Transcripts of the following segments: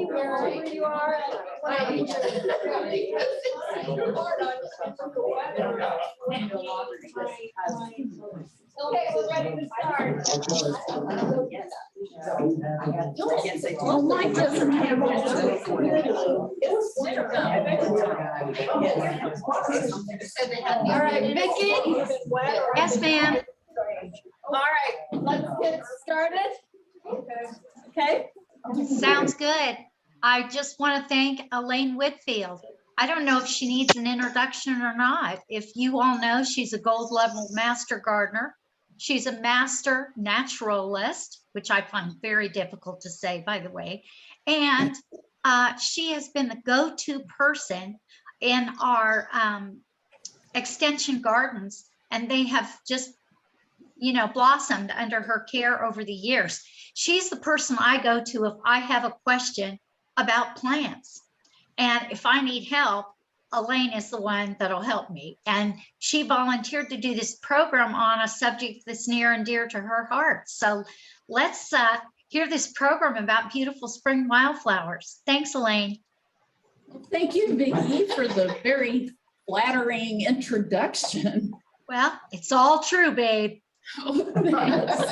Wherever you are. Okay, we're ready to start. Well, mine doesn't have All right, Vicki? Yes, ma'am. All right, let's get started. Okay. Sounds good. I just want to thank Elaine Whitfield. I don't know if she needs an introduction or not. If you all know, she's a gold level master gardener. She's a master naturalist, which I find very difficult to say, by the way. And she has been the go-to person in our extension gardens, and they have just, you know, blossomed under her care over the years. She's the person I go to if I have a question about plants. And if I need help, Elaine is the one that'll help me. And she volunteered to do this program on a subject that's near and dear to her heart. So let's hear this program about beautiful spring wildflowers. Thanks, Elaine. Thank you, Vicki, for the very flattering introduction. Well, it's all true, babe. Oh, thanks.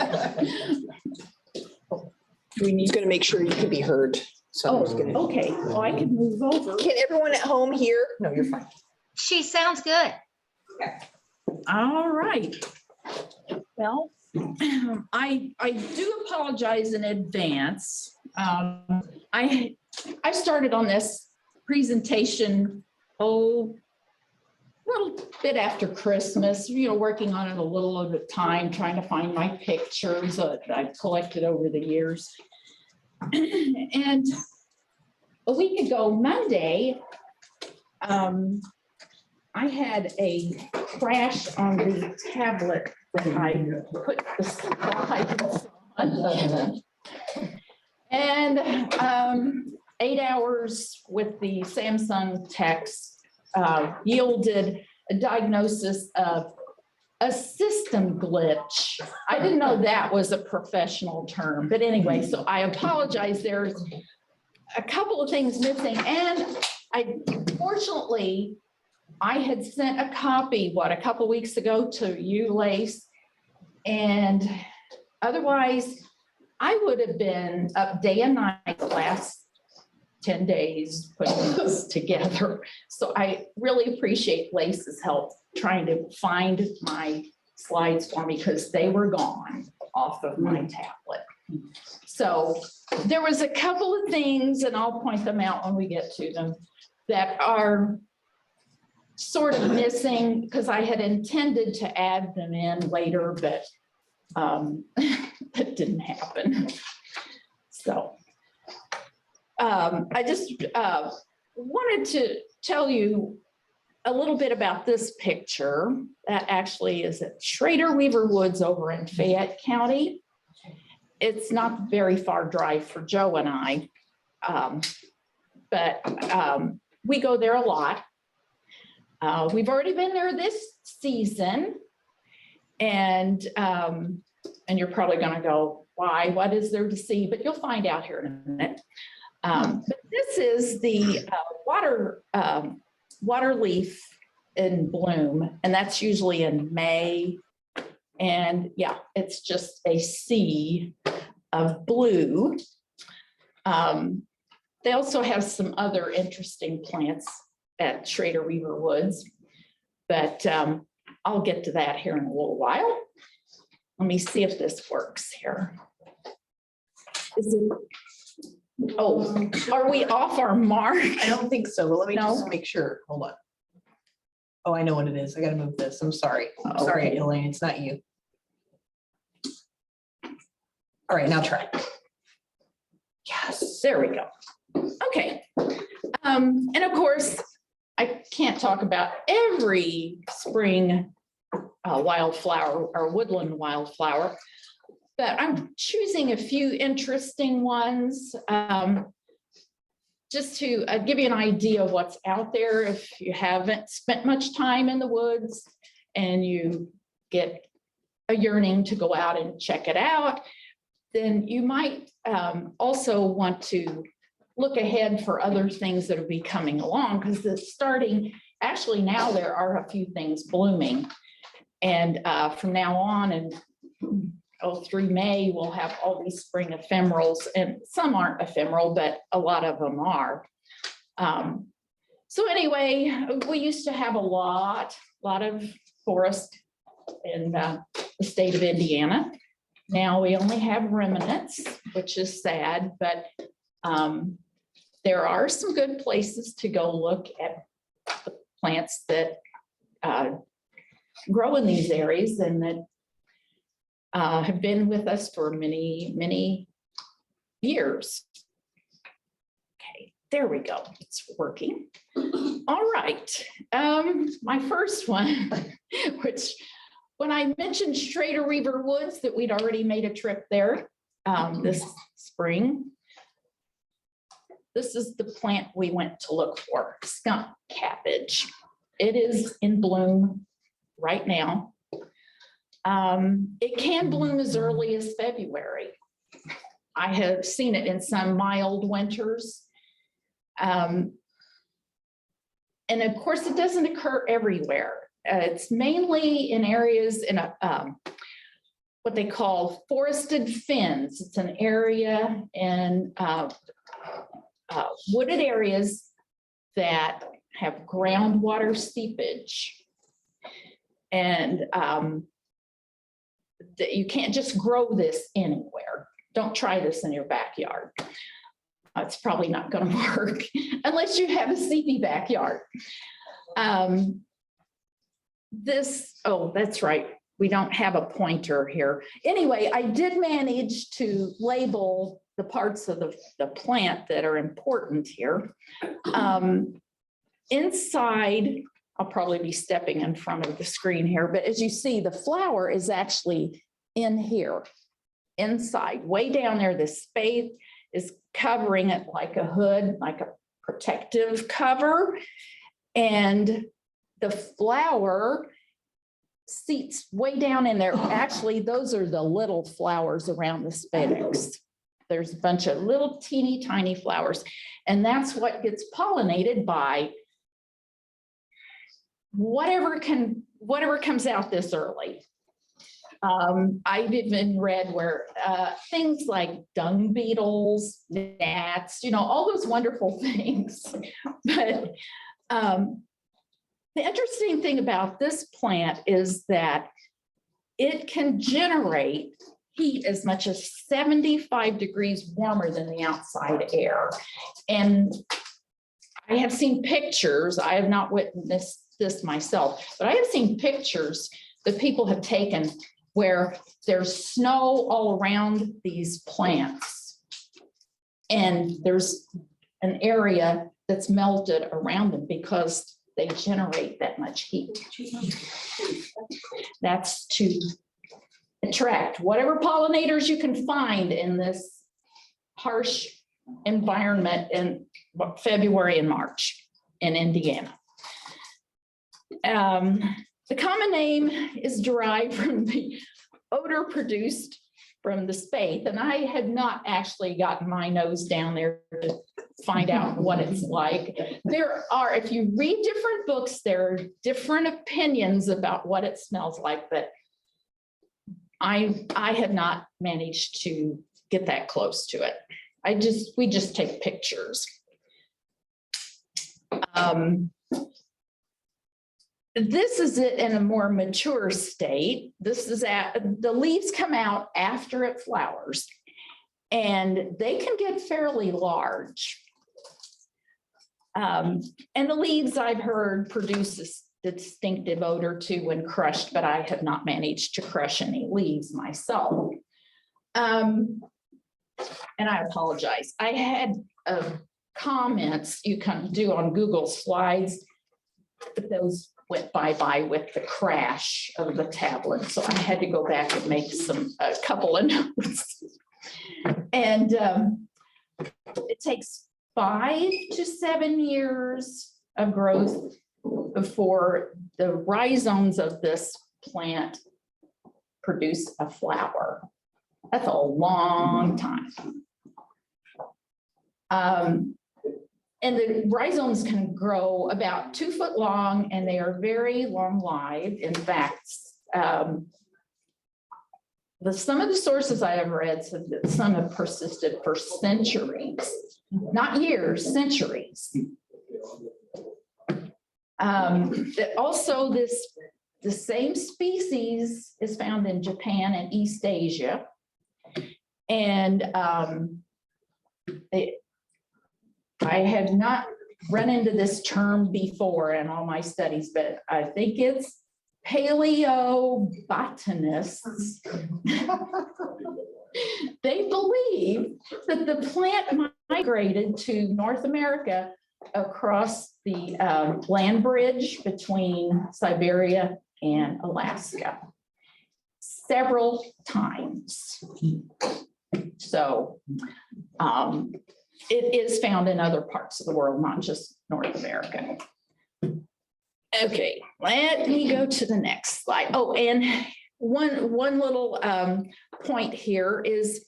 We need to make sure you can be heard. So Okay, well, I can move over. Can everyone at home hear? No, you're fine. She sounds good. All right. Well, I do apologize in advance. I started on this presentation, a little bit after Christmas, you know, working on it a little at a time, trying to find my pictures that I've collected over the years. And a week ago, Monday, I had a crash on the tablet that I put the slides on. And 8 hours with the Samsung techs yielded a diagnosis of a system glitch. I didn't know that was a professional term, but anyway, so I apologize. There's a couple of things missing, and fortunately, I had sent a copy, a couple weeks ago to you, Lace, and otherwise, I would have been up day and night the last 10 days putting this together. So I really appreciate Lace's help trying to find my slides for me because they were gone off of my tablet. So there was a couple of things, and I'll point them out when we get to them, that are sort of missing because I had intended to add them in later, but that didn't happen. So I just wanted to tell you a little bit about this picture. That actually is at Schrader Weaver Woods over in Fayette County. It's not very far drive for Joe and I, but we go there a lot. We've already been there this season, and you're probably going to go, why? What is there to see? But you'll find out here in a minute. But this is the water leaf in bloom, and that's usually in May. And yeah, it's just a sea of blue. They also have some other interesting plants at Schrader Weaver Woods, but I'll get to that here in a little while. Let me see if this works here. Is it? Oh, are we off our mark? I don't think so, but let me No? just make sure. Hold on. Oh, I know what it is. I gotta move this. I'm sorry. I'm Okay. sorry, Elaine, it's not you. All right, now try. Yes, there we go. Okay. And of course, I can't talk about every spring wildflower or woodland wildflower, but I'm choosing a few interesting ones just to give you an idea of what's out there. If you haven't spent much time in the woods and you get a yearning to go out and check it out, then you might also want to look ahead for other things that will be coming along, because it's starting, actually now there are a few things blooming. And from now on and through May, we'll have all these spring ephemerals, and some aren't ephemeral, but a lot of them are. So anyway, we used to have a lot of forest in the state of Indiana. Now we only have remnants, which is sad, but there are some good places to go look at the plants that grow in these areas and that have been with us for many, many years. Okay, there we go. It's working. All right. My first one, which when I mentioned Schrader Weaver Woods, that we'd already made a trip there this spring. This is the plant we went to look for, Skunk Cabbage. It is in bloom right now. It can bloom as early as February. I have seen it in some mild winters. And of course, it doesn't occur everywhere. It's mainly in areas in what they call forested fens. It's an area in wooded areas that have groundwater seepage. And that you can't just grow this anywhere. Don't try this in your backyard. It's probably not going to work unless you have a seepy backyard. Oh, that's right. We don't have a pointer here. Anyway, I did manage to label the parts of the plant that are important here. Inside, I'll probably be stepping in front of the screen here, but as you see, the flower is actually in here, inside, way down there. The spathe is covering it like a hood, like a protective cover. And the flower seats way down in there. Actually, those are the little flowers around the spadix. There's a bunch of little teeny tiny flowers, and that's what gets pollinated by whatever comes out this early. I've even read where things like dung beetles, gnats, all those wonderful things. But the interesting thing about this plant is that it can generate heat as much as 75 degrees warmer than the outside air. And I have seen pictures, I have not witnessed this myself, but I have seen pictures that people have taken where there's snow all around these plants. And there's an area that's melted around them because they generate that much heat. That's to attract whatever pollinators you can find in this harsh environment in February and March in Indiana. The common name is derived from the odor produced from the spathe, and I had not actually gotten my nose down there to find out what it's like. There are, if you read different books, there are different opinions about what it smells like, but I have not managed to get that close to it. We just take pictures. This is it in a more mature state. This is the leaves come out after it flowers, and they can get fairly large. And the leaves, I've heard, produce this distinctive odor too when crushed, but I have not managed to crush any leaves myself. And I apologize. I had comments you can do on Google Slides but those went bye-bye with the crash of the tablet. So I had to go back and make a couple of notes. And it takes 5 to 7 years of growth before the rhizomes of this plant produce a flower. That's a long time. And the rhizomes can grow about 2 foot long, and they are very long-lived. In fact, some of the sources I have read said that some have persisted for centuries, not years, centuries. Also, the same species is found in Japan and East Asia. And I had not run into this term before in all my studies, but I think it's paleobotanists. They believe that the plant migrated to North America across the land bridge between Siberia and Alaska several times. So it is found in other parts of the world, not just North America. Okay, let me go to the next slide. Oh, and one little point here is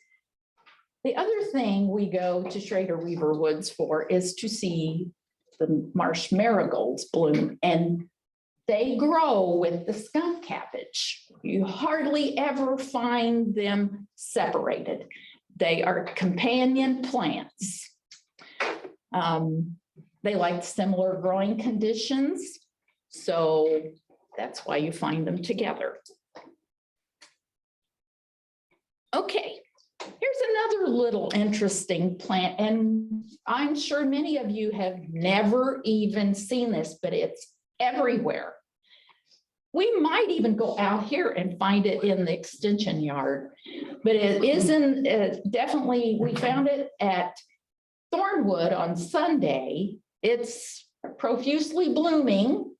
the other thing we go to Schrader Weaver Woods for is to see the marsh marigolds bloom, and they grow with the skunk cabbage. You hardly ever find them separated. They are companion plants. They like similar growing conditions, so that's why you find them together. Okay, here's another little interesting plant, and I'm sure many of you have never even seen this, but it's everywhere. We might even go out here and find it in the extension yard, but it isn't definitely, we found it at Thornwood on Sunday. It's profusely blooming.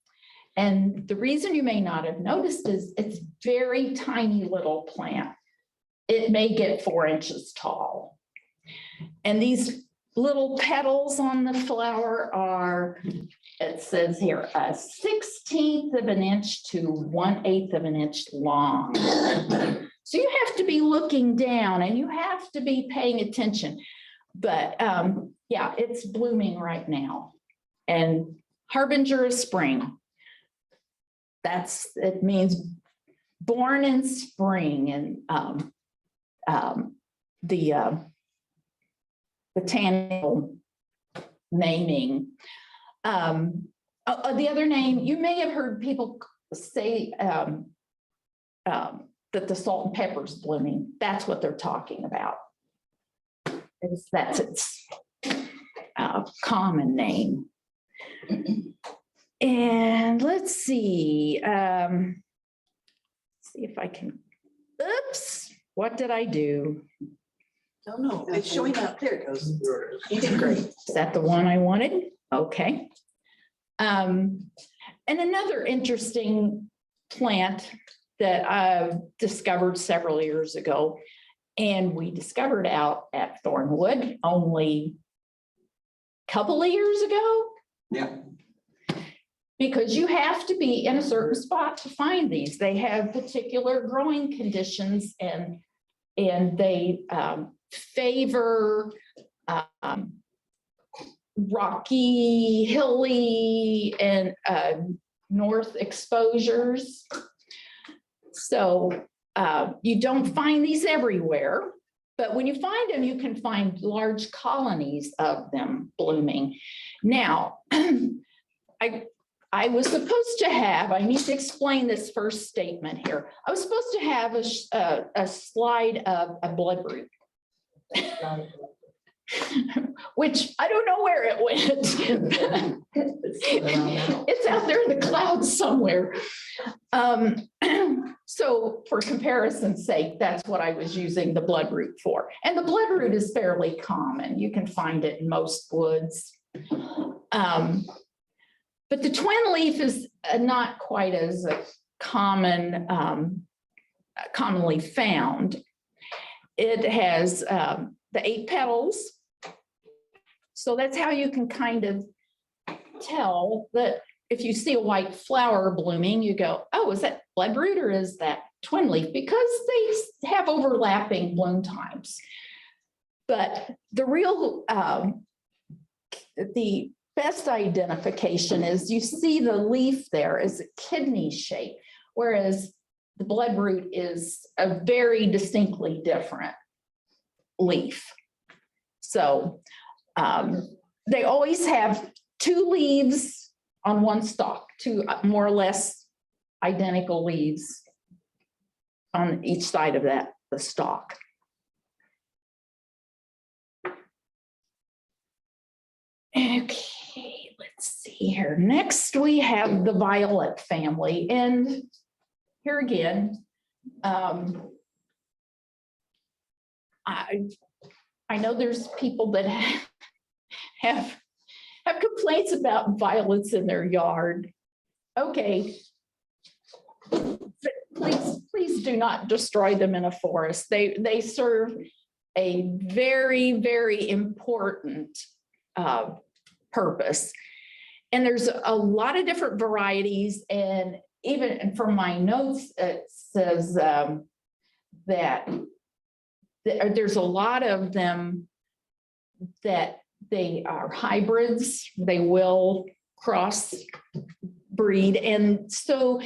And the reason you may not have noticed is it's very tiny little plant. It may get 4 inches tall. And these little petals on the flower are, it says here, a 1/16 of an inch to 1/8 of an inch long. So you have to be looking down and you have to be paying attention. But yeah, it's blooming right now. And harbinger of spring. It means born in spring, and the botanical naming. The other name, you may have heard people say that the salt and pepper's blooming. That's what they're talking about. That's its common name. And let's see. See if I can, oops, what did I do? No, no, it's showing up. There it goes. You did great. Is that the one I wanted? Okay. And another interesting plant that I've discovered several years ago, and we discovered out at Thornwood only a couple of years ago. Yeah. Because you have to be in a certain spot to find these. They have particular growing conditions, and they favor rocky, hilly, and north exposures. So you don't find these everywhere, but when you find them, you can find large colonies of them blooming. Now, I was supposed to have, I need to explain this first statement here. I was supposed to have a slide of a bloodroot, which I don't know where it went. It's out there in the clouds somewhere. So for comparison's sake, that's what I was using the bloodroot for. And the bloodroot is fairly common. You can find it in most woods. But the twin leaf is not quite as commonly found. It has the 8 petals. So that's how you can kind of tell that if you see a white flower blooming, you go, oh, is that bloodroot or is that twin leaf? Because they have overlapping bloom times. But the real, the best identification is you see the leaf there is a kidney shape, whereas the bloodroot is a very distinctly different leaf. So they always have 2 leaves on one stalk, 2 more or less identical leaves on each side of the stalk. Okay, let's see here. Next, we have the violet family. And here again, I know there's people that have complaints about violets in their yard. Okay. Please do not destroy them in a forest. They serve a very, very important purpose. And there's a lot of different varieties, and even from my notes, it says that there's a lot of them that they are hybrids. They will cross breed. And so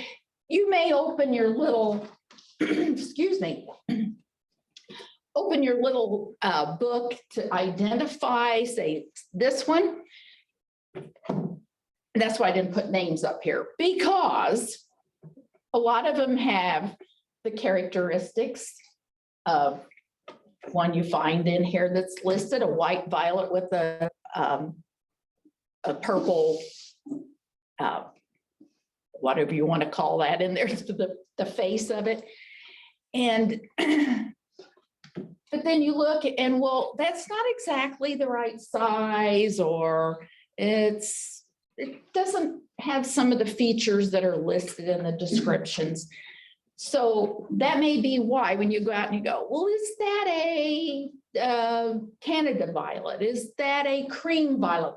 you may open your little, excuse me, open your little book to identify, say, this one. That's why I didn't put names up here, because a lot of them have the characteristics of one you find in here that's listed, a white violet with a purple, whatever you want to call that in there, the face of it. And but then you look and, well, that's not exactly the right size, or it doesn't have some of the features that are listed in the descriptions. So that may be why when you go out and you go, well, is that a Canada violet? Is that a cream violet?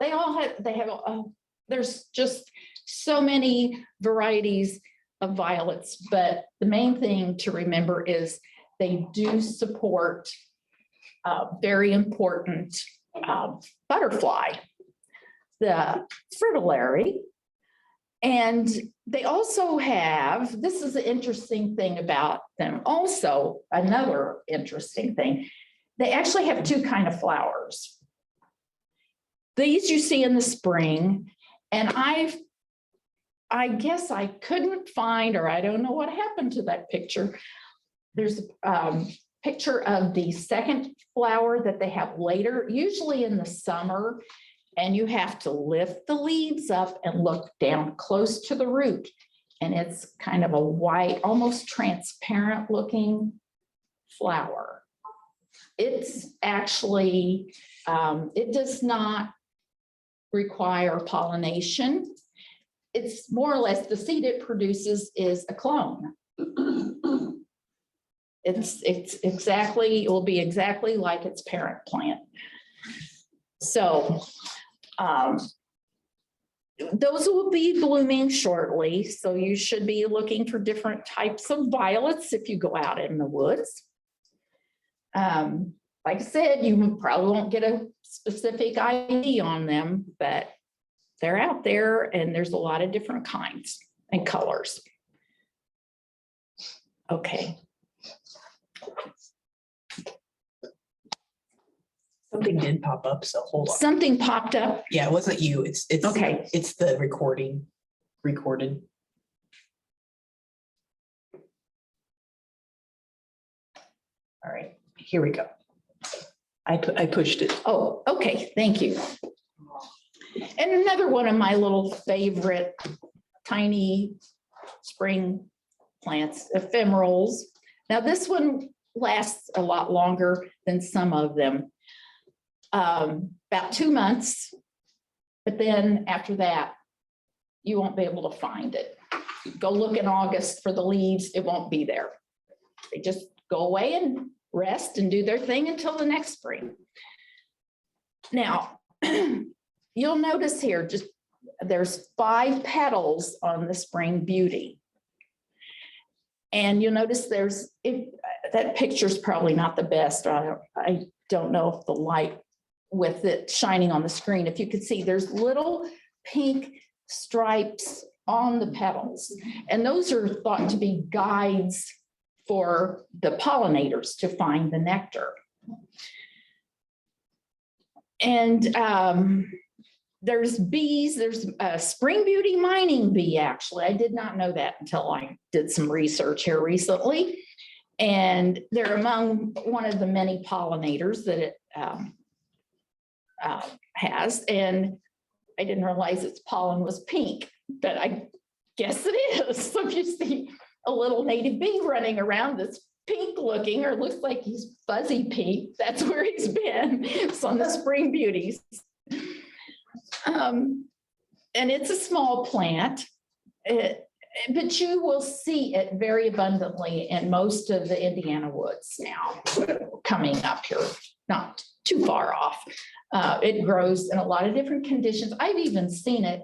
There's just so many varieties of violets, but the main thing to remember is they do support a very important butterfly, the fritillary. And they also have, this is an interesting thing about them. Also, another interesting thing, they actually have 2 kinds of flowers. These you see in the spring, and I guess I couldn't find, or I don't know what happened to that picture. There's a picture of the second flower that they have later, usually in the summer, and you have to lift the leaves up and look down close to the root. And it's kind of a white, almost transparent looking flower. It's actually, it does not require pollination. It's more or less the seed it produces is a clone. It's exactly, it will be exactly like its parent plant. So those will be blooming shortly. So you should be looking for different types of violets if you go out in the woods. Like I said, you probably won't get a specific ID on them, but they're out there and there's a lot of different kinds and colors. Okay. Something did pop up, so hold on. Something popped up. Yeah, it wasn't you. It's Okay. It's the recorded. All right, here we go. I pushed it. Oh, okay, thank you. And another one of my little favorite tiny spring plants, ephemerals. Now this one lasts a lot longer than some of them. About 2 months, but then after that, you won't be able to find it. Go look in August for the leaves, it won't be there. They just go away and rest and do their thing until the next spring. Now, you'll notice here, just there's 5 petals on the Spring Beauty. And you'll notice that picture's probably not the best. I don't know if the light with it shining on the screen, if you could see, there's little pink stripes on the petals. And those are thought to be guides for the pollinators to find the nectar. And there's bees, there's a Spring Beauty mining bee, actually. I did not know that until I did some research here recently. And they're among one of the many pollinators that it has. And I didn't realize its pollen was pink, but I guess it is. So if you see a little native bee running around that's pink looking, or looks like he's fuzzy pink, that's where he's been. It's on the Spring Beauties. And it's a small plant, but you will see it very abundantly in most of the Indiana woods now, coming up here, not too far off. It grows in a lot of different conditions. I've even seen it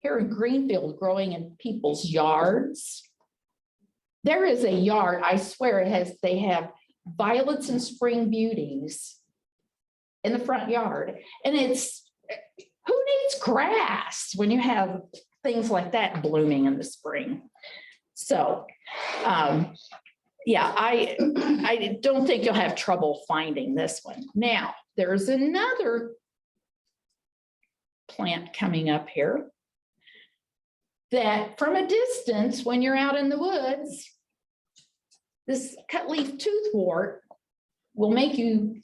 here in Greenfield growing in people's yards. There is a yard, I swear they have violets and Spring Beauties in the front yard. And who needs grass when you have things like that blooming in the spring? So, yeah, I don't think you'll have trouble finding this one. Now, there's another plant coming up here that from a distance, when you're out in the woods, this cutleaf toothwort will make you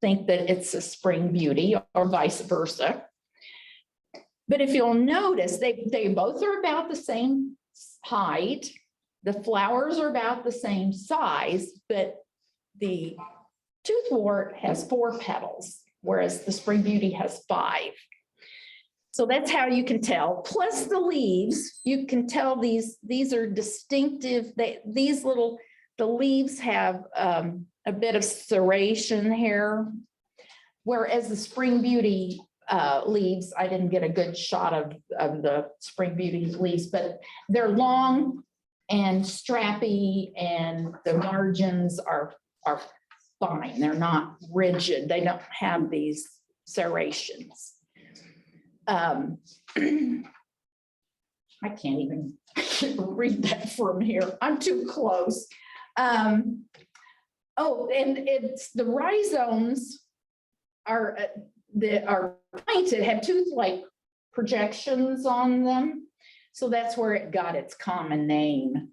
think that it's a Spring Beauty or vice versa. But if you'll notice, they both are about the same height. The flowers are about the same size, but the toothwort has 4 petals, whereas the Spring Beauty has 5. So that's how you can tell. Plus the leaves, you can tell these are distinctive. The leaves have a bit of serration here, whereas the Spring Beauty leaves, I didn't get a good shot of the Spring Beauty leaves, but they're long and strappy, and the margins are fine. They're not rigid. They don't have these serrations. I can't even read that from here. I'm too close. Oh, and it's the rhizomes are pointed, have tooth-like projections on them. So that's where it got its common name.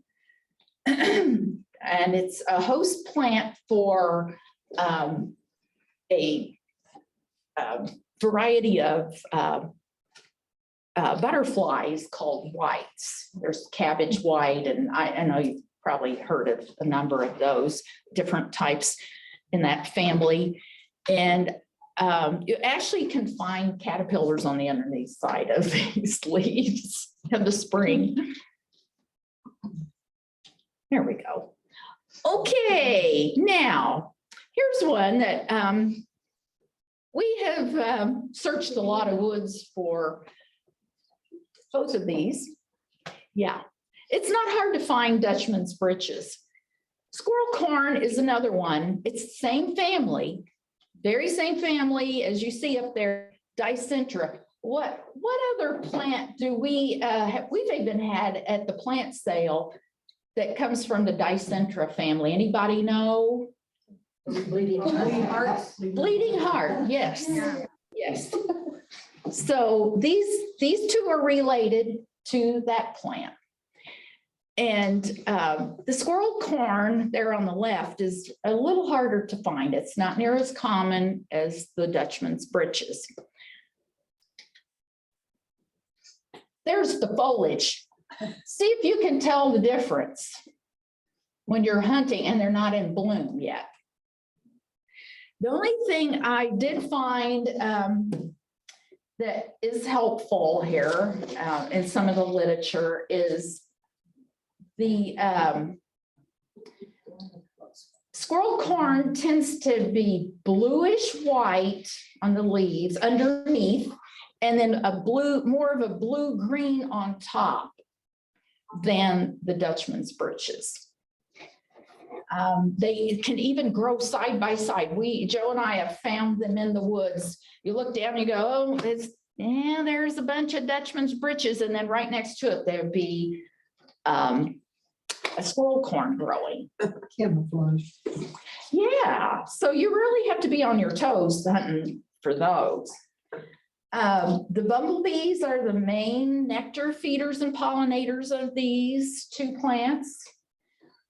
And it's a host plant for a variety of butterflies called whites. There's cabbage white, and I know you've probably heard of a number of those different types in that family. And you actually can find caterpillars on the underneath side of these leaves in the spring. There we go. Okay, now here's one that we have searched a lot of woods for both of these. Yeah, it's not hard to find Dutchman's breeches. Squirrel corn is another one. It's the same family, very same family as you see up there, Dicentra. What other plant do we have? We've even had at the plant sale that comes from the Dicentra family. Anybody know? Bleeding heart. Bleeding heart, yes. Yeah. Yes. So these two are related to that plant. And the squirrel corn there on the left is a little harder to find. It's not near as common as the Dutchman's breeches. There's the foliage. See if you can tell the difference when you're hunting and they're not in bloom yet. The only thing I did find that is helpful here in some of the literature is the squirrel corn tends to be bluish white on the leaves underneath, and then more of a blue green on top than the Dutchman's breeches. They can even grow side by side. Joe and I have found them in the woods. You look down, you go, oh, there's a bunch of Dutchman's breeches, and then right next to it there'd be a squirrel corn growing. Camouflage. Yeah, so you really have to be on your toes hunting for those. The bumblebees are the main nectar feeders and pollinators of these two plants.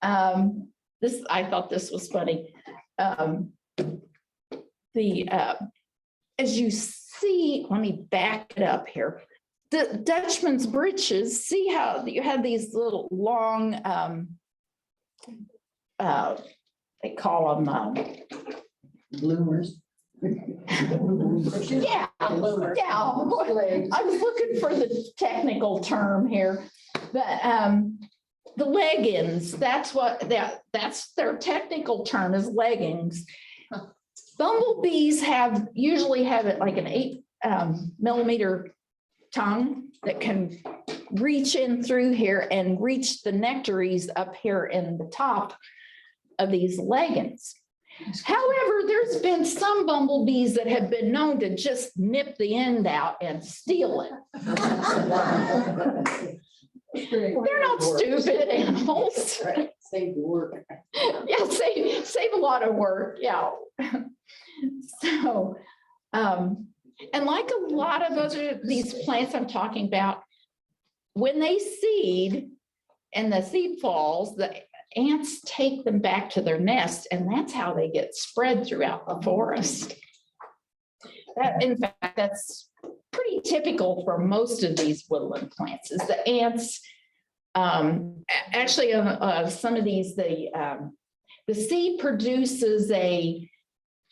I thought this was funny. As you see, let me back it up here. The Dutchman's breeches, see how you have these little long, they call them Bloomers. yeah. I was looking for the technical term here, but the leggings, that's their technical term is leggings. Bumblebees usually have it like an 8 millimeter tongue that can reach in through here and reach the nectaries up here in the top of these leggings. However, there's been some bumblebees that have been known to just nip the end out and steal it. They're not stupid animals. Right. Save the work. Yeah, save a lot of work. Yeah. So, and like a lot of these plants I'm talking about, when they seed and the seed falls, the ants take them back to their nest, and that's how they get spread throughout the forest. In fact, that's pretty typical for most of these woodland plants, is the ants. Actually, some of these, the seed produces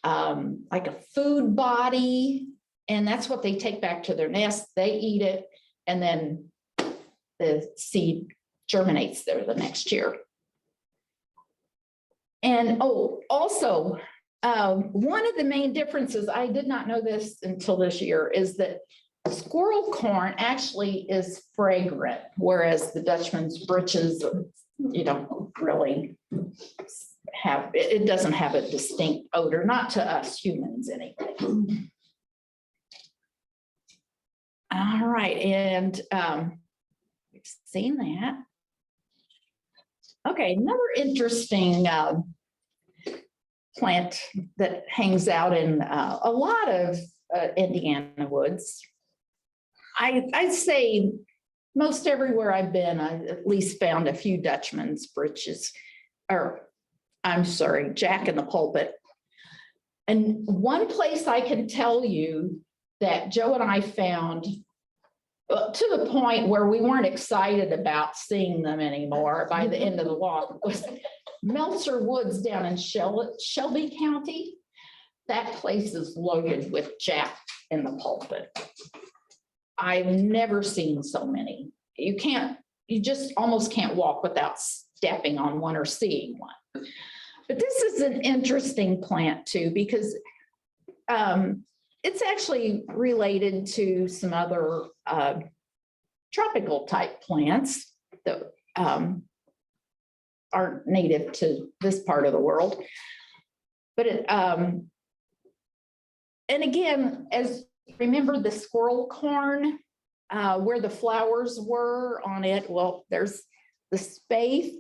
like a food body, and that's what they take back to their nest. They eat it, and then the seed germinates there the next year. And also, one of the main differences, I did not know this until this year, is that squirrel corn actually is fragrant, whereas the Dutchman's breeches, you don't really have, it doesn't have a distinct odor, not to us humans anyway. All right, and we've seen that. Okay, another interesting plant that hangs out in a lot of Indiana woods. I'd say most everywhere I've been, I at least found a few Dutchman's breeches, or I'm sorry, Jack in the Pulpit. And one place I can tell you that Joe and I found, to the point where we weren't excited about seeing them anymore by the end of the walk, was Meltzer Woods down in Shelby County. That place is loaded with Jack in the Pulpit. I've never seen so many. You just almost can't walk without stepping on one or seeing one. But this is an interesting plant too, because it's actually related to some other tropical type plants that aren't native to this part of the world. But and again, as remember the squirrel corn, where the flowers were on it, well, there's the spathe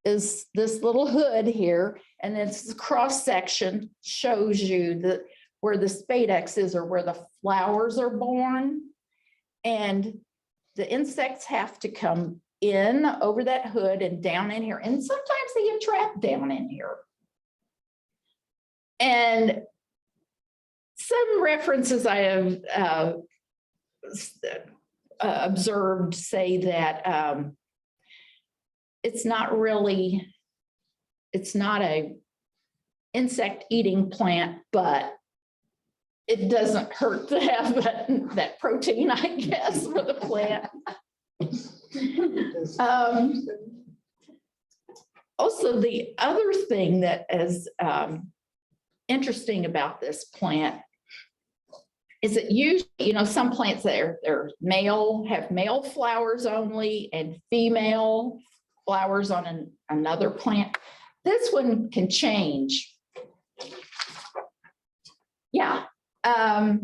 is this little hood here, and it's the cross section shows you where the spadix is, or where the flowers are born. And the insects have to come in over that hood and down in here. And sometimes they get trapped down in here. And some references I have observed say that it's not a insect eating plant, but it doesn't hurt to have that protein, I guess, for the plant. Also, the other thing that is interesting about this plant is that usually, some plants that are male have male flowers only and female flowers on another plant. This one can change. Yeah. I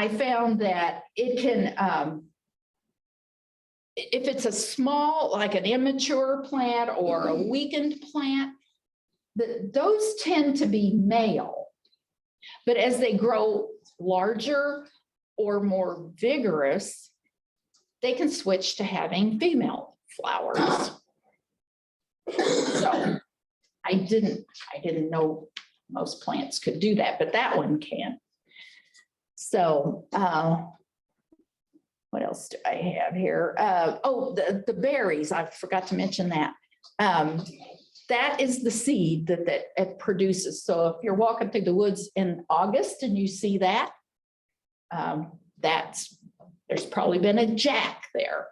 found that it can, if it's a small, like an immature plant or a weakened plant, those tend to be male. But as they grow larger or more vigorous, they can switch to having female flowers. So I didn't know most plants could do that, but that one can. So what else do I have here? Oh, the berries, I forgot to mention that. That is the seed that it produces. So if you're walking through the woods in August and you see that, there's probably been a jack there.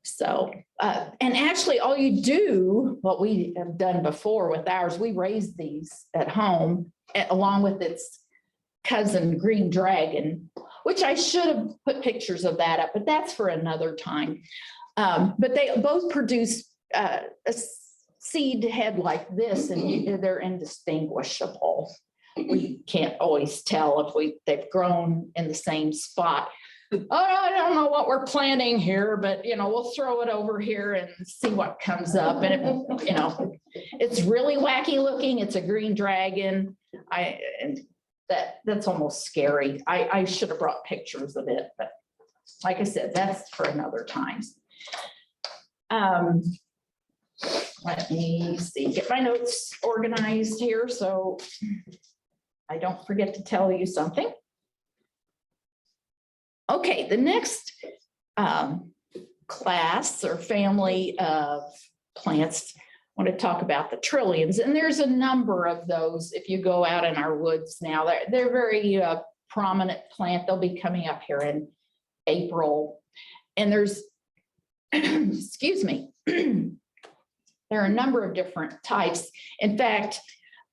So, and actually all you do, what we have done before with ours, we raise these at home along with its cousin green dragon, which I should have put pictures of that up, but that's for another time. But they both produce a seed head like this, and they're indistinguishable. We can't always tell if they've grown in the same spot. Oh, I don't know what we're planting here, but we'll throw it over here and see what comes up. And it's really wacky looking. It's a green dragon. That's almost scary. I should have brought pictures of it, but like I said, that's for another time. Let me see, get my notes organized here so I don't forget to tell you something. Okay, the next class or family of plants, I want to talk about the trilliums, and there's a number of those. If you go out in our woods now, they're very prominent plant. They'll be coming up here in April, and there's, excuse me, there are a number of different types. In fact,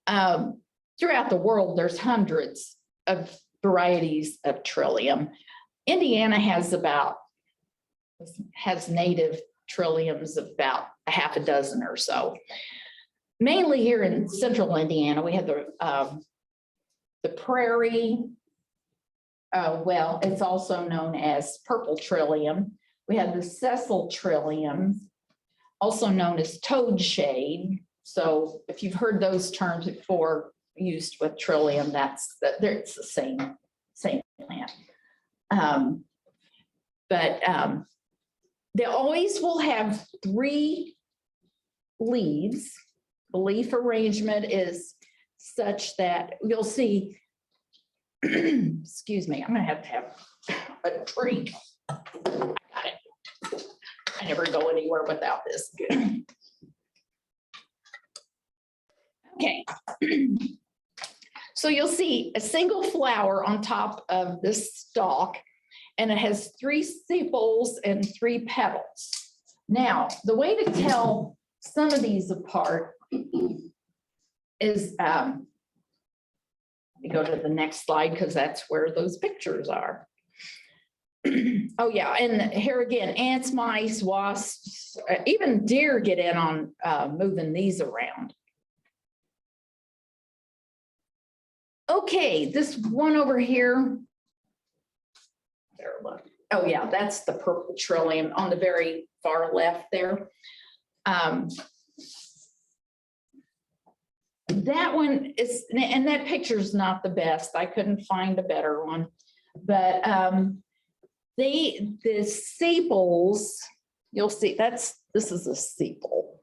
throughout the world, there's hundreds of varieties of trillium. Indiana has native trilliums of about a half a dozen or so. Mainly here in central Indiana, we have the prairie. Well, it's also known as purple trillium. We have the sessile trillium, also known as toadshade. So if you've heard those terms before used with trillium, it's the same plant. They always will have 3 leaves. The leaf arrangement is such that you'll see, excuse me, I'm gonna have a drink. I got it. I never go anywhere without this. Okay. So you'll see a single flower on top of this stalk, and it has 3 sepals and 3 petals. Now, the way to tell some of these apart is, let me go to the next slide because that's where those pictures are. Oh yeah, and here again, ants, mice, wasps, even deer get in on moving these around. Okay, this one over here. There, look. Oh yeah, that's the purple trillium on the very far left there. That one is, and that picture is not the best. I couldn't find a better one, but the sepals, you'll see this is a sepal.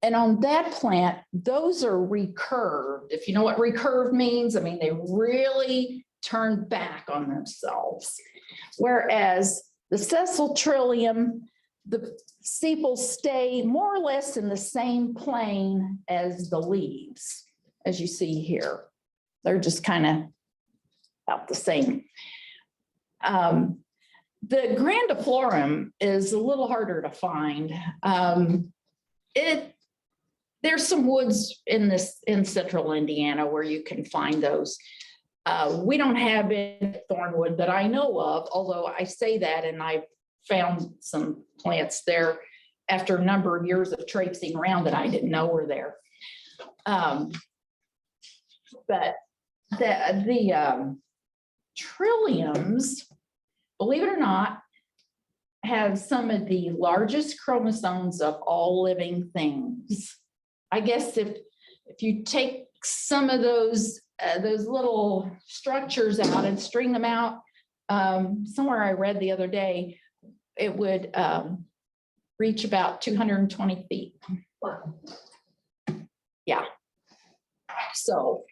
And on that plant, those are recurved. If you know what recurve means, I mean, they really turn back on themselves. Whereas the sessile trillium, the sepals stay more or less in the same plane as the leaves, as you see here. They're just kind of about the same. The grandiflorum is a little harder to find. There's some woods in central Indiana where you can find those. We don't have any thornwood that I know of, although I say that and I found some plants there after a number of years of traipsing around that I didn't know were there. But the trilliums, believe it or not, have some of the largest chromosomes of all living things. I guess if you take some of those little structures out and string them out, somewhere I read the other day, it would reach about 220 feet. Yeah. So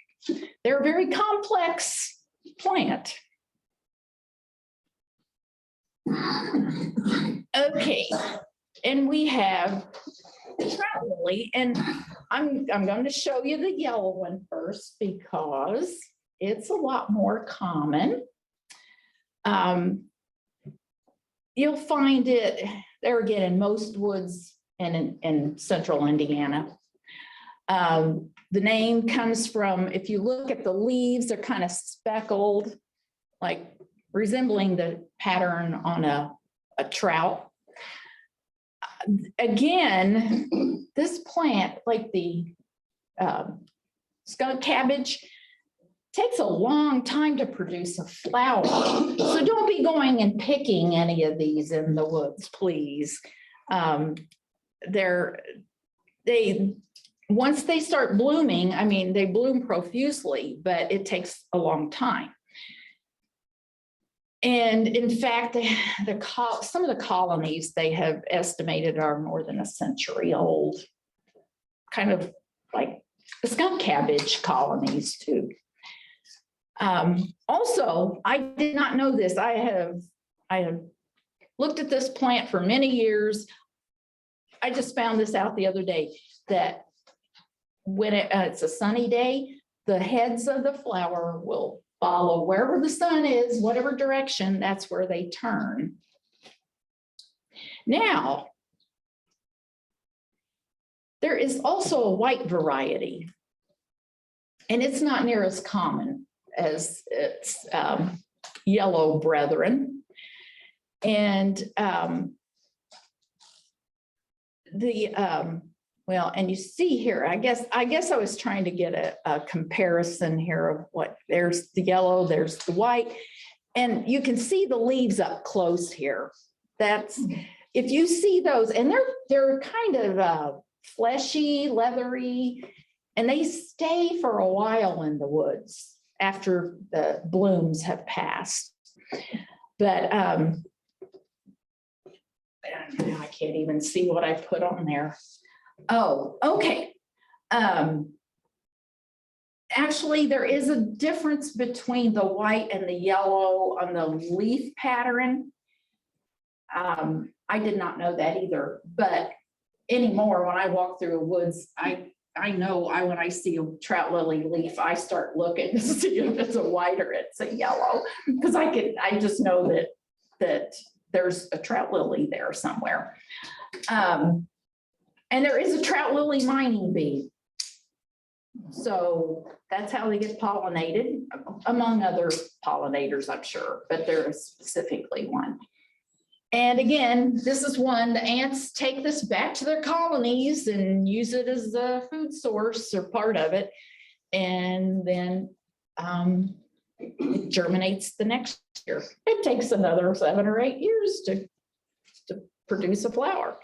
they're a very complex plant. Okay, and we have the trout lily, and I'm going to show you the yellow one first because it's a lot more common. You'll find it there again in most woods and in central Indiana. The name comes from, if you look at the leaves, they're kind of speckled, like resembling the pattern on a trout. Again, this plant, like the skunk cabbage, takes a long time to produce a flower. So don't be going and picking any of these in the woods, please. Once they start blooming, I mean, they bloom profusely, but it takes a long time. And in fact, some of the colonies they have estimated are more than a century old, kind of like the skunk cabbage colonies too. Also, I did not know this. I have looked at this plant for many years. I just found this out the other day, that when it's a sunny day, the heads of the flower will follow wherever the sun is, whatever direction, that's where they turn. Now, there is also a white variety, and it's not near as common as its yellow brethren. And well, and you see here, I guess I was trying to get a comparison here of what, there's the yellow, there's the white, and you can see the leaves up close here. That's, if you see those, and they're kind of fleshy, leathery, and they stay for a while in the woods after the blooms have passed. But now I can't even see what I put on there. Oh, okay. Actually, there is a difference between the white and the yellow on the leaf pattern. I did not know that either, but anymore, when I walk through a woods, I know when I see a trout lily leaf, I start looking to see if it's a white or it's a yellow, because I just know that there's a trout lily there somewhere. And there is a trout lily mining bee. So that's how they get pollinated, among other pollinators, I'm sure, but there is specifically one. And again, this is one, the ants take this back to their colonies and use it as a food source or part of it. And then it germinates the next year. It takes another 7 or 8 years to produce a flower.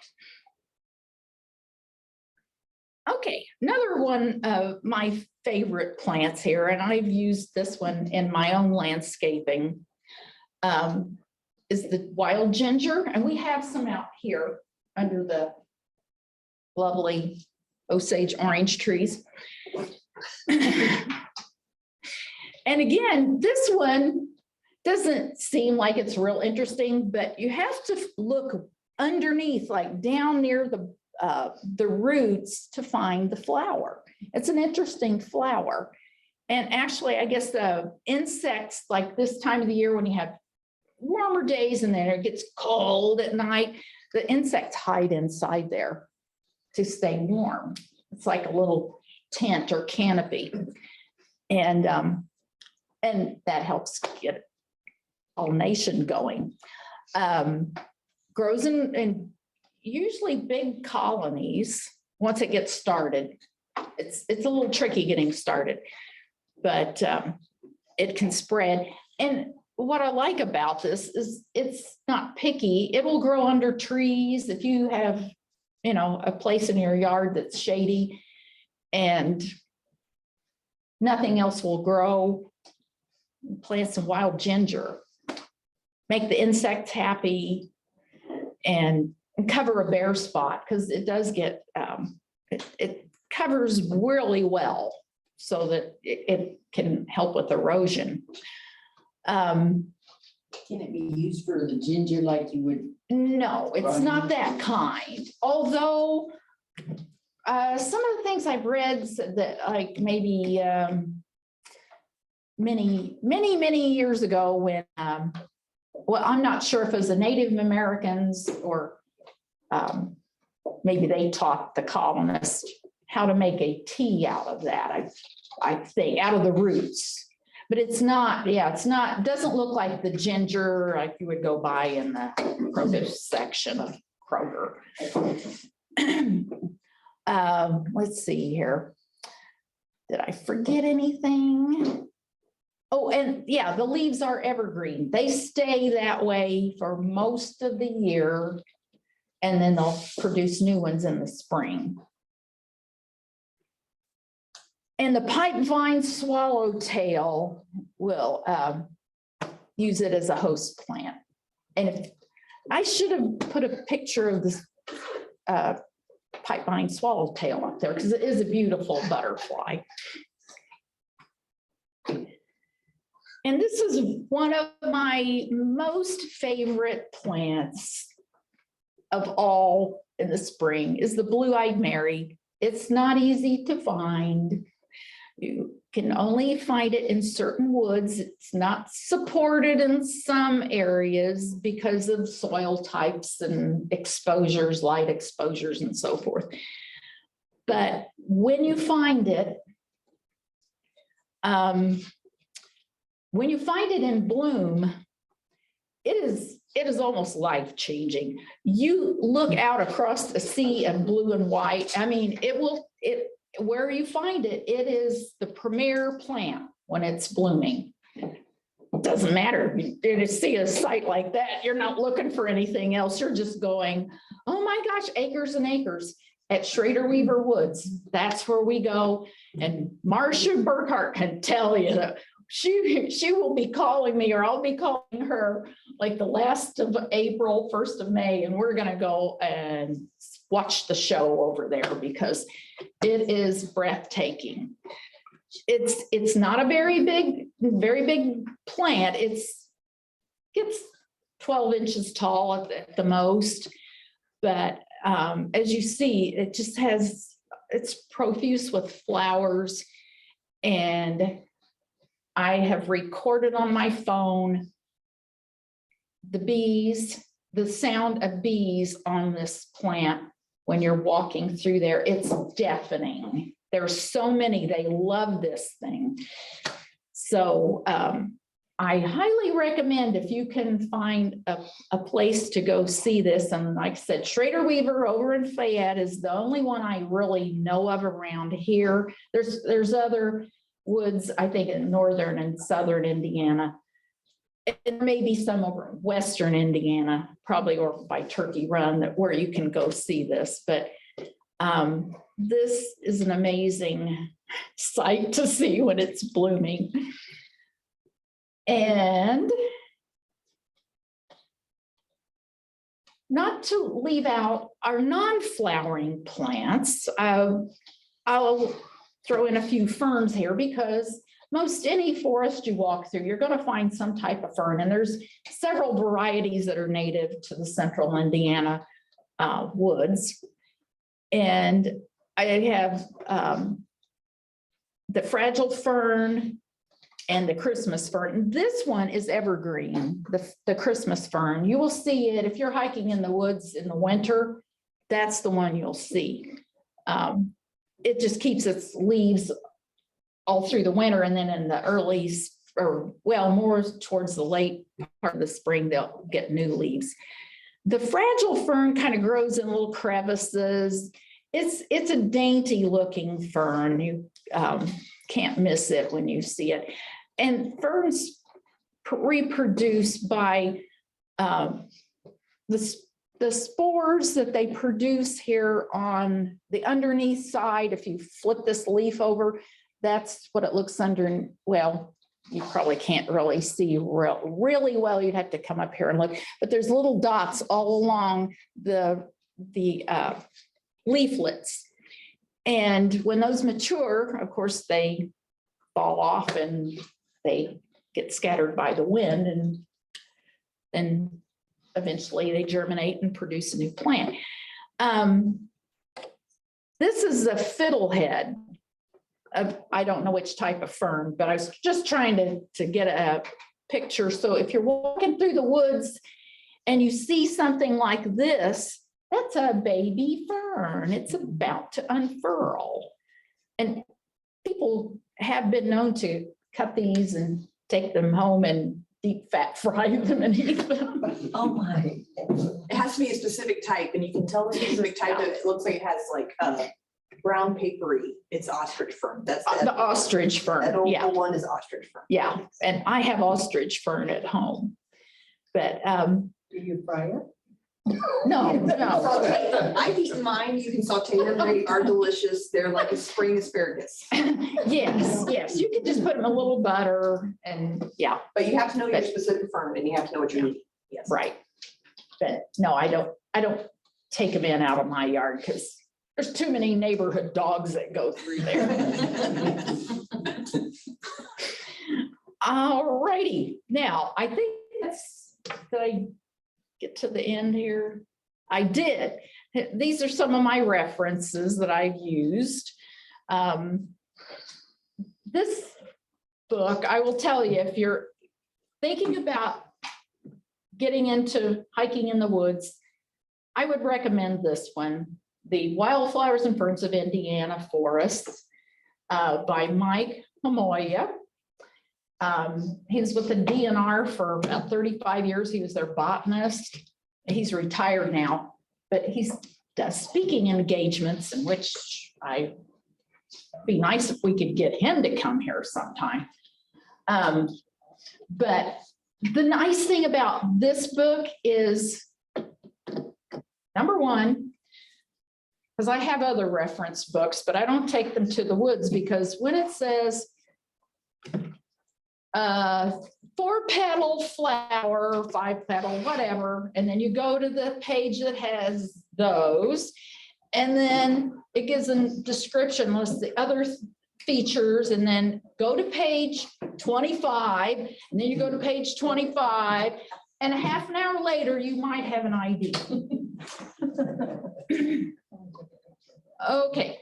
Okay, another one of my favorite plants here, and I've used this one in my own landscaping, is the wild ginger. And we have some out here under the lovely Osage orange trees. And again, this one doesn't seem like it's real interesting, but you have to look underneath, like down near the roots, to find the flower. It's an interesting flower. And actually, I guess the insects, like this time of the year when you have warmer days and then it gets cold at night, the insects hide inside there to stay warm. It's like a little tent or canopy. And that helps get pollination going. Grows in usually big colonies once it gets started. It's a little tricky getting started, but it can spread. And what I like about this is it's not picky. It will grow under trees if you have, a place in your yard that's shady and nothing else will grow. Plant some wild ginger, make the insects happy, and cover a bare spot because it does get, it covers really well so that it can help with erosion. Can it be used for the ginger like you would? No, it's not that kind. Although some of the things I've read said that like maybe many years ago when, well, I'm not sure if it was the Native Americans or maybe they taught the colonists how to make a tea out of that, I think, out of the roots. But it's not, it doesn't look like the ginger like you would go buy in the produce section of Kroger. Let's see here. Did I forget anything? Oh, and yeah, the leaves are evergreen. They stay that way for most of the year, and then they'll produce new ones in the spring. And the pipevine swallowtail will use it as a host plant. And if I should have put a picture of this pipevine swallowtail up there because it is a beautiful butterfly. And this is one of my most favorite plants of all in the spring is the blue-eyed Mary. It's not easy to find. You can only find it in certain woods. It's not supported in some areas because of soil types and exposures, light exposures and so forth. But when you find it, in bloom, it is almost life-changing. You look out across the sea of blue and white. I mean, where you find it, it is the premier plant when it's blooming. It doesn't matter. You see a site like that, you're not looking for anything else. You're just going, oh my gosh, acres and acres at Schrader Weaver Woods. That's where we go. And Marcia Burkhart can tell you that she will be calling me, or I'll be calling her like the last of April, 1st of May, and we're gonna go and watch the show over there because it is breathtaking. It's not a very big plant. Gets 12 inches tall at the most, but as you see, it's profuse with flowers, and I have recorded on my phone the sound of bees on this plant when you're walking through there. It's deafening. There's so many, they love this thing. So I highly recommend if you can find a place to go see this. And like I said, Schrader Weaver over in Fayette is the only one I really know of around here. There's other woods, I think, in northern and southern Indiana. And maybe some over in western Indiana, probably, or by Turkey Run, where you can go see this. But this is an amazing sight to see when it's blooming. And not to leave out our non-flowering plants, I'll throw in a few ferns here because most any forest you walk through, you're going to find some type of fern. And there's several varieties that are native to the central Indiana woods. And I have the fragile fern and the Christmas fern. This one is evergreen, the Christmas fern. You will see it if you're hiking in the woods in the winter. That's the one you'll see. It just keeps its leaves all through the winter, and then in the early, or well, more towards the late part of the spring, they'll get new leaves. The fragile fern kind of grows in little crevices. It's a dainty looking fern. You can't miss it when you see it. And ferns reproduce by the spores that they produce here on the underneath side. If you flip this leaf over, that's what it looks under. Well, you probably can't really see really well. You'd have to come up here and look, but there's little dots all along the leaflets. And when those mature, of course, they fall off and they get scattered by the wind, and then eventually they germinate and produce a new plant. This is a fiddlehead. I don't know which type of fern, but I was just trying to get a picture. So if you're walking through the woods and you see something like this, that's a baby fern. It's about to unfurl. And people have been known to cut these and take them home and deep fat fry them and eat them. Oh my. It has to be a specific type, and you can tell the specific type of it looks like it has like brown papery. It's ostrich fern. That's The ostrich that fern, old yeah. one is ostrich fern. Yeah, and I have ostrich fern at home. But Do you fry it? no. I've eaten mine. You can saute them. They are delicious. They're like a spring asparagus. Yes, you can just put them in a little butter and yeah, But you have to know your specific fern, and you have to know what you're eating. Yes. right. But no, I don't take them in out of my yard because there's too many neighborhood dogs that go through there. All righty, now I think did I get to the end here? I did. These are some of my references that I've used. This book, I will tell you, if you're thinking about getting into hiking in the woods, I would recommend this one, The Wildflowers and Ferns of Indiana Forests by Mike Hamoya. He was with the DNR for about 35 years. He was their botanist. He's retired now, but he does speaking engagements, in which it'd be nice if we could get him to come here sometime. But the nice thing about this book is, number one, because I have other reference books, but I don't take them to the woods, because when it says 4-petal flower, 5-petal, whatever, and then you go to the page that has those, and then it gives a description, lists the other features, and then go to page 25, and then you go to page 25, and a half an hour later, you might have an idea. Okay.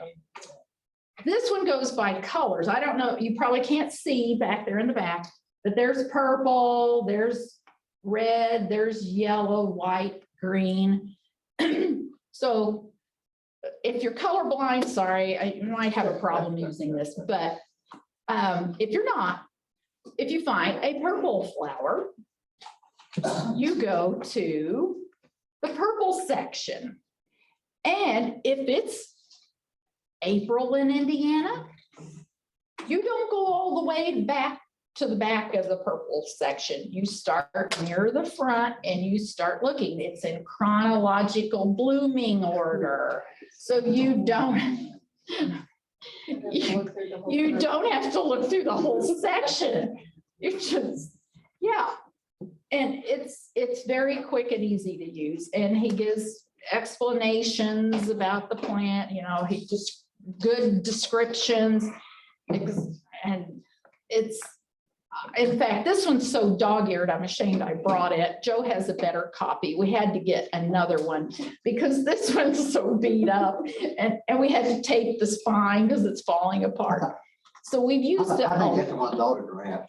This one goes by colors. I don't know, you probably can't see back there in the back, but there's purple, there's red, there's yellow, white, green. So if you're colorblind, sorry, you might have a problem using this, but if you're not, if you find a purple flower, you go to the purple section. And if it's April in Indiana, you don't go all the way back to the back of the purple section. You start near the front and you start looking. It's in chronological blooming order. So you don't have to look through the whole section. You just, yeah. And it's very quick and easy to use. And he gives explanations about the plant, he just good descriptions. And it's, in fact, this one's so dog-eared, I'm ashamed I brought it. Joe has a better copy. We had to get another one because this one's so beat up, and we had to tape the spine because it's falling apart. So we've used it. I think that's one autograph.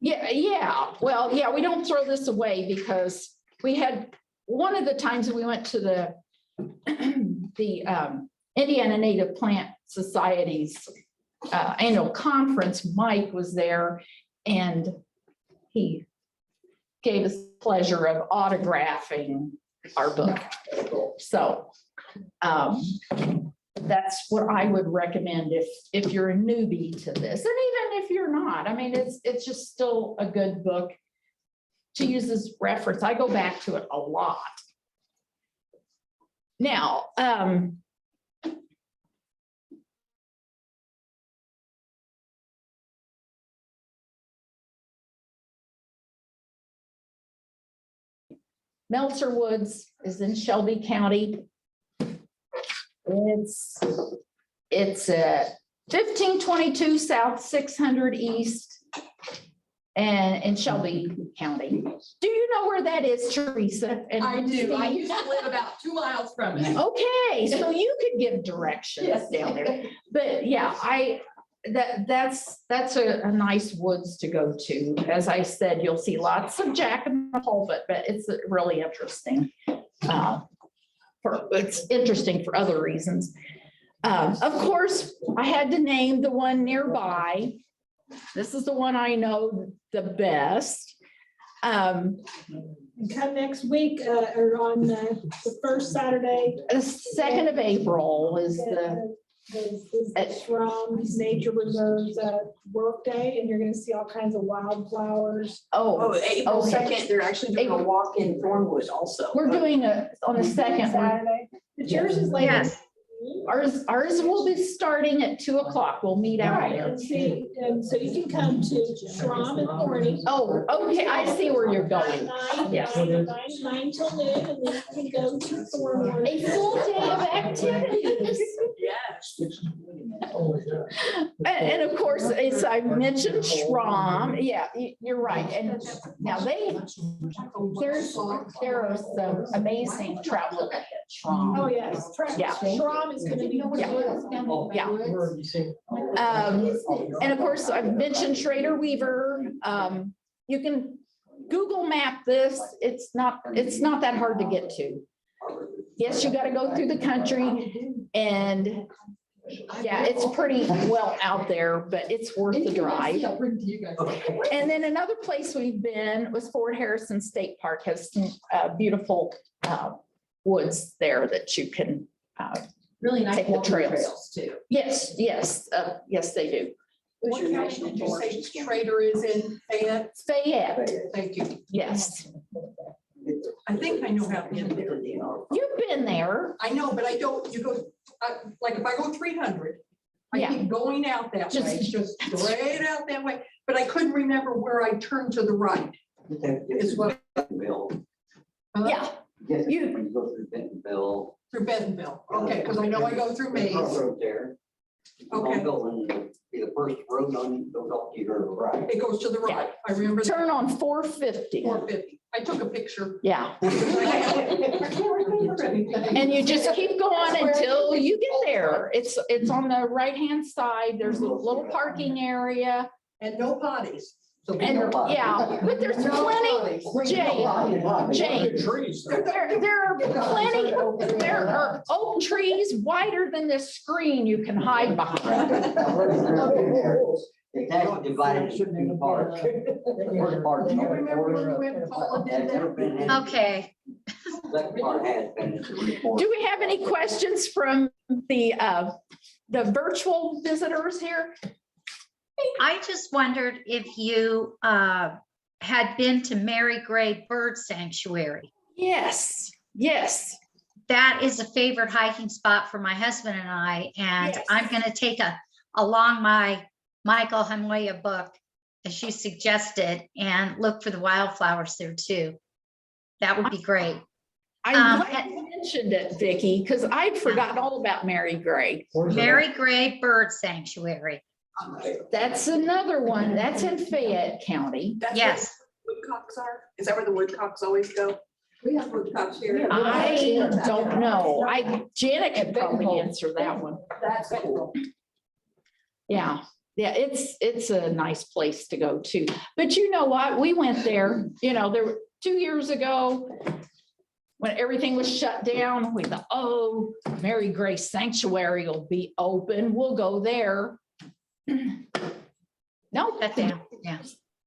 Yeah, well, yeah, we don't throw this away because we had, one of the times that we went to the Indiana Native Plant Society's annual conference, Mike was there and he gave us the pleasure of autographing our book. So that's what I would recommend if you're a newbie to this, and even if you're not, I mean, it's just still a good book to use as reference. I go back to it a lot. Now, Meltzer Woods is in Shelby County. It's at 1522 South 600 East and in Shelby County. Do you know where that is, Teresa? And I do. I Steve? used to live about 2 miles from it. Okay, so you could give directions Yes. down there. But yeah, that's a nice woods to go to. As I said, you'll see lots of jack and pulpit, but it's really interesting. It's interesting for other reasons. Of course, I had to name the one nearby. This is the one I know the best. Come next week, or on the first Saturday. The 2nd of April is the, Shrums Nature Reserves work day, and you're gonna see all kinds of wildflowers. Oh, April okay. 2nd, they're actually doing a April. walk in Thornwood also. We're doing on the 2nd one. Saturday. But yours is later. Yes. Ours will be starting at 2 o'clock. We'll meet out Right, there. and see, and so you can come to Shrum and Corny. Oh, okay, I see where you're going. Yes. Nine till noon, and then you can go to Thornwood. A full day of activities. Yes. And of course, as I mentioned, Schramm, yeah, you're right. And now there are some amazing trout looking at Schramm. Oh, yes. Yeah. Shrum is gonna be. Yeah. And of course, I've mentioned Schrader Weaver. You can Google map this. It's not that hard to get to. Yes, you got to go through the country and yeah, it's pretty well out there, but it's worth the drive. And then another place we've been was Fort Harrison State Park, has some beautiful woods there that you can Really nice take the walking trails. too. Yes, yes, yes, they do. What county did you say Trader is in? Fayette? Fayette, Thank you. yes. I think I know how to get there. You've been there. I know, but I don't, you go, like if I go 300, I Yeah. keep going out that way, Just- just straight out that way, but I couldn't remember where I turned to the right. Is what. Yeah, You- When you go through Bentonville. Through Bentonville, okay, because I know I go through Mays. Road there. Okay. Be the first road on, goes up to your right. It goes to the right, I remember. turn on 450. 450, I took a picture. Yeah, I can't remember anything. and you just keep going until you get there. It's on the right-hand side. There's a little parking area. And no potties. So be And careful. yeah, but there's plenty, Jane, there are plenty, there are oak trees wider than this screen you can hide behind. It's actually divided into two parts. First part. Do you remember when Paula did that? Okay. Second part has been. Do we have any questions from the virtual visitors here? I just wondered if you had been to Mary Gray Bird Sanctuary. Yes, yes. That is a favorite hiking spot for my husband and I, and Yes. I'm going to take along my Michael Hamoya book, as she suggested, and look for the wildflowers there too. That would be great. I'm glad you mentioned it, Vicki, because I'd forgotten all about Mary Gray. Mary Gray Bird Sanctuary. That's another one. That's in Fayette County. That's Yes. where the woodcocks are? Is that where the woodcocks always go? We have woodcocks here. I don't know. Janet could probably answer that one. That's cool. Yeah. Yeah, it's a nice place to go to. But you know what? We went there, there were 2 years ago when everything was shut down. We thought, oh, Mary Grace Sanctuary will be open. We'll go there. Nope, Shut down, yeah.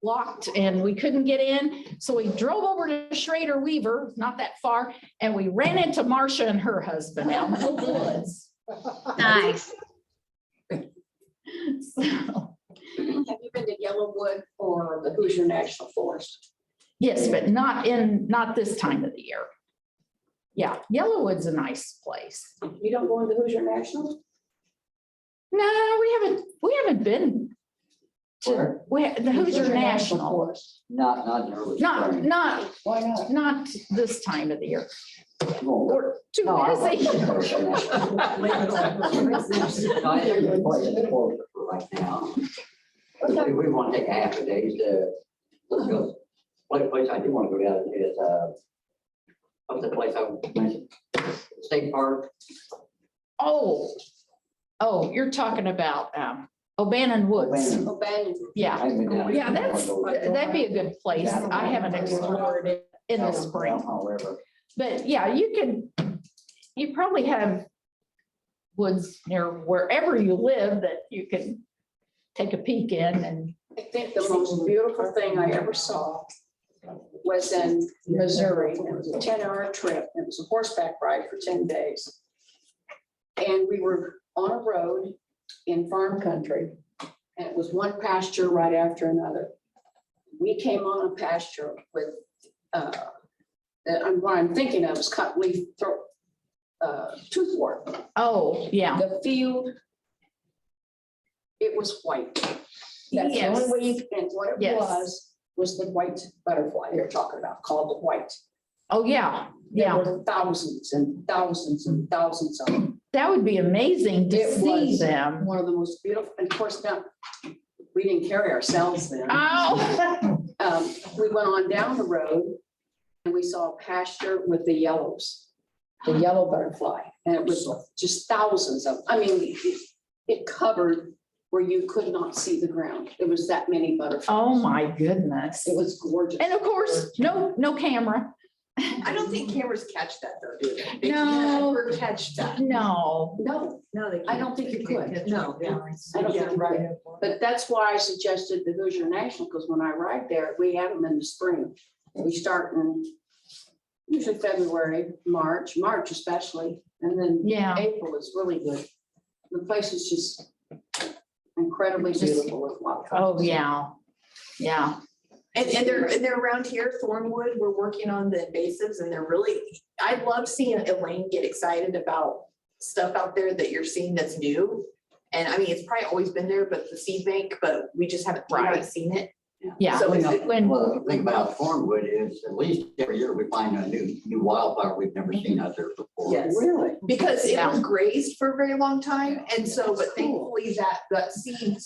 locked and we couldn't get in. So we drove over to Schrader Weaver, not that far, and we ran into Marcia and her husband out in the woods. Nice. So, Have you been to Yellowwood or the Hoosier National Forest? yes, but not this time of the year. Yeah, Yellowwood's a nice place. You don't go into Hoosier National? No, we haven't been to, the Hoosier National. Forest. Not in early spring. Why not? Not this time of the year. Well, We're too no, I like busy. the Hoosier National. I think the place is closed for right now. We want to take a half a day to go. Place I do want to go down is, what's the place I mentioned? State Park. Oh, you're talking about O'Bannon Woods. Abandoned. Yeah, I haven't been down there. yeah, that'd be a good place. I haven't explored it in the spring. However, But yeah, you probably have woods near wherever you live that you can take a peek in and, I think the most beautiful thing I ever saw was in Missouri. It was a 10-hour trip. It was a horseback ride for 10 days. And we were on a road in farm country, and it was one pasture right after another. We came on a pasture with, what I'm thinking of is cut leaf toothwort. oh, yeah. The field, it was white. That's the Yes. only way you can, and what it Yes. was the white butterfly they're talking about, called the white. Oh, yeah, There yeah. were thousands and thousands and thousands of them. That would be amazing to It see was them. One of the most beautiful, and of course, now, we didn't carry ourselves then. Oh, We went on down the road and we saw a pasture with the yellows, the yellow butterfly, and it was just thousands of, I mean, it covered where you could not see the ground. There was that many butterflies. oh my goodness. It was gorgeous. And of course, no camera. I don't think cameras catch that though, do they? They No. can't ever catch that. No. No, No, they I don't think you could. No. I don't think you could. But that's why I suggested the Hoosier National, because when I ride there, we have them in the spring. We start in usually February, March especially, and then Yeah. April is really good. The place is just incredibly Just- beautiful with a lot of fun. Oh, yeah. Yeah. And they're around here, Thornwood, we're working on the invasives and they're really, I love seeing Elaine get excited about stuff out there that you're seeing that's new. And I mean, it's probably always been there, but the seed bank, but we just haven't seen it. Yeah. So is it, When, well, the thing about Thornwood is at least every year we find a new wildflower we've never seen out there before. Yes. Really? because it Yeah. was grazed for a very long time, and so, but thankfully that seed,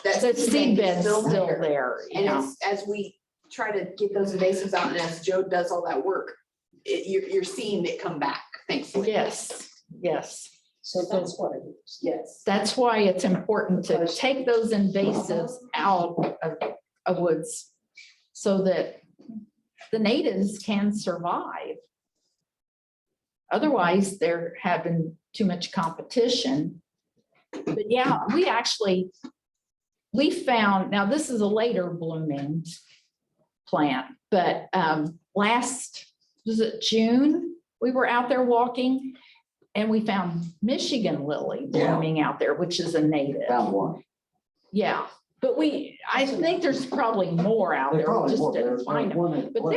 that the seed bank is bed's still there. And Yeah. as we try to get those invasives out, and as Joe does all that work, you're seeing it come back, thankfully. Yes, yes. So that's what it is, yes. That's why it's important to take those invasives out of woods so that the natives can survive. Otherwise, they're having too much competition. But yeah, we found, now this is a later blooming plant, but was it June? We were out there walking and we found Michigan lily blooming out there, which is a native. Found one. Yeah, but I think there's probably more out there. We just didn't find them. But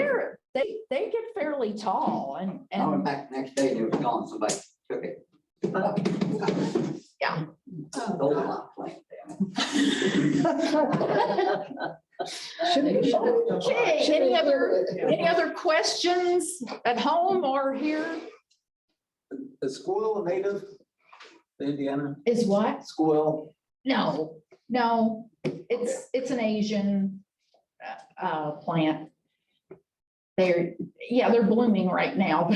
they get fairly tall I went and back the next day and it was gone. Somebody took it. yeah. Sold a lot of plants Okay, any other questions at home or here? Is squirrel a native to Indiana? Is what? Squirrel? No, it's an Asian plant. They're blooming right now.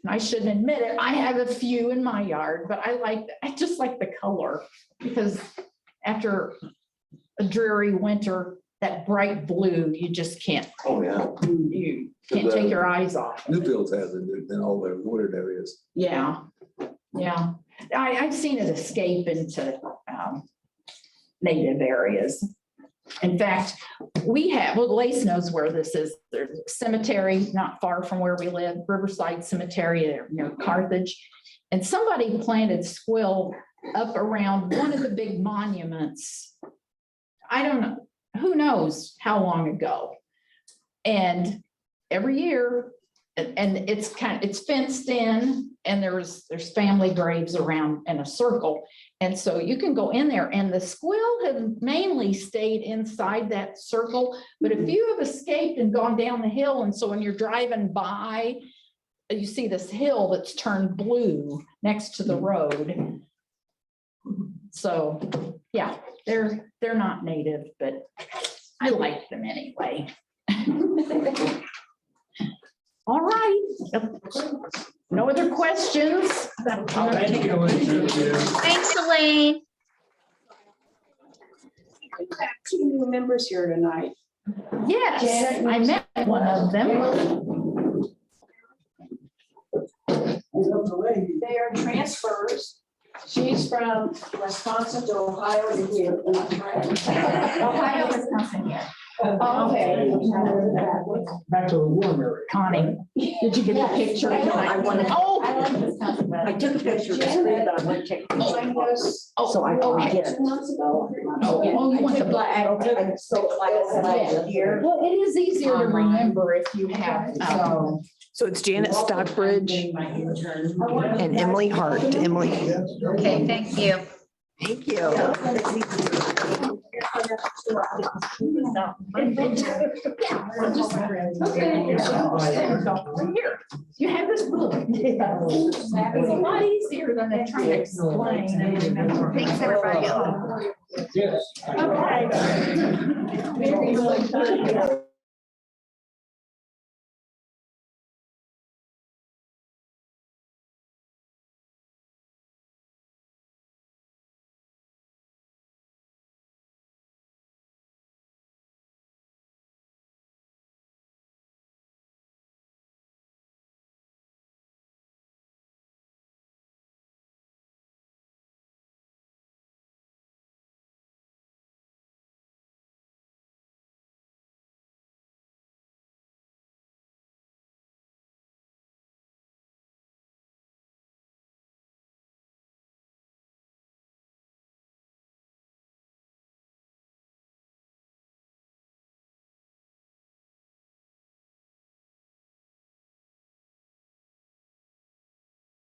I shouldn't admit it, I have a few in my yard, but I just like the color. Because after a dreary winter, that bright blue, you just can't, Oh, yeah. you can't take your eyes off. Newfields has it in all their wooded areas. Yeah, yeah. I've seen it escape into native areas. In fact, Lace knows where this is. There's a cemetery not far from where we live, Riverside Cemetery near Carthage. And somebody planted squill up around one of the big monuments. I don't know, who knows how long ago. And every year, and it's fenced in, and there's family graves around in a circle. And so you can go in there, and the squirrel have mainly stayed inside that circle. But a few have escaped and gone down the hill. And so when you're driving by, you see this hill that's turned blue next to the road. So, yeah, they're not native, but I like them anyway. All right. No other questions? Thanks, Elaine. We have 2 new members here tonight. Yes, I met one of them. They are transfers. She's from Wisconsin to Ohio to here. Ohio, Wisconsin, yeah. Okay. Back to the warm area. Connie, did you get the picture? I wanted- Oh, I took a picture of the screen, but I want to take. a picture. Joined us So I can get it. 2 months ago. oh, you want the black? And so like I said, here. Well, it is easier to remember if you have. So it's Janet Stockbridge and Emily Hart. Emily, Okay, thank you. thank you. Here, you have this book. It's a lot easier than they try to explain. Thanks, everybody. Yes. Okay.